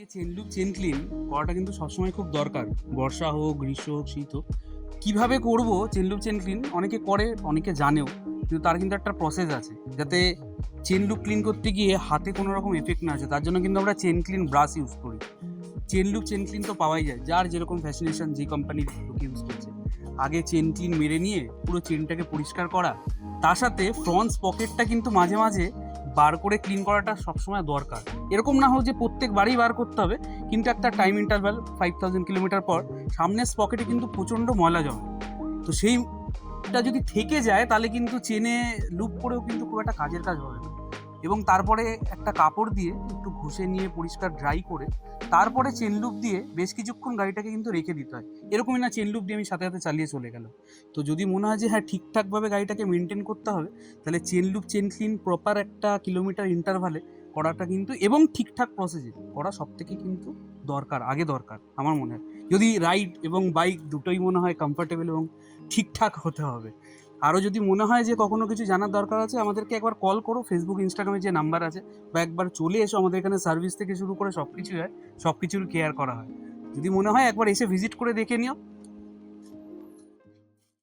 বাইকে chain loop chain clean করাটা কিন্তু সবসময় খুব দরকার। বর্ষা হোক, গ্রীষ্ম হোক, শীত হোক। কীভাবে করবো চেন লুপ চেন ক্লিন? অনেকে করে, অনেকে জানেও। কিন্তু তার কিন্তু একটা প্রসেস আছে। যাতে চেন লুপ ক্লিন করতে গিয়ে হাতে কোনো রকম এফেক্ট না আসে, তার জন্য কিন্তু আমরা চেন ক্লিন ব্রাশ ইউজ করি। চেন লুপ চেন ক্লিন তো পাওয়াই যায়, যার যেরকম ফ্যাসিনেশন, যে কোম্পানির লোক ইউজ করছে। আগে চেন ক্লিন মেরে নিয়ে পুরো চেনটাকে পরিষ্কার করা, তার সাথে ফ্রন্ট পকেটটা কিন্তু মাঝে মাঝে বার করে ক্লিন করাটা সবসময় দরকার। এরকম না হোক যে প্রত্যেকবারই বার করতে হবে, কিন্তু একটা টাইম ইন্টারভ্যাল 5000 কিলোমিটার পর সামনের পকেটে কিন্তু প্রচণ্ড ময়লা জমে। তো সেইটা যদি থেকে যায় তাহলে কিন্তু চেনে লুপ করেও কিন্তু খুব একটা কাজের কাজ হবে না। এবং তারপরে একটা কাপড় দিয়ে একটু ঘষে নিয়ে পরিষ্কার ড্রাই করে তারপরে চেন লুপ দিয়ে বেশ কিছুক্ষণ গাড়িটাকে কিন্তু রেখে দিতে হয়। এরকমই না চেন লুপ দিয়ে আমি সাথে সাথে চালিয়ে চলে গেল। তো যদি মনে হয় যে হ্যাঁ ঠিকঠাকভাবে গাড়িটাকে মেনটেন করতে হবে, তাহলে chain loop chain clean proper একটা কিলোমিটার ইন্টারভালে করাটা কিন্তু, এবং ঠিকঠাক প্রসেসে করা সব থেকে কিন্তু দরকার আমার মনে হয়। যদি রাইড এবং বাইক দুটোই মনে হয় কমফর্টেবল এবং ঠিকঠাক হতে হবে। আরও যদি মনে হয় যে কখনো কিছু জানার দরকার আছে, আমাদেরকে একবার কল করো, ফেসবুক ইনস্টাগ্রামে যে নাম্বার আছে, বা একবার চলে এসো। আমাদের এখানে সার্ভিস থেকে শুরু করে সব কিছুই হয়, সব কিছুর কেয়ার করা হয়। যদি মনে হয় একবার এসে ভিজিট করে দেখে নিও,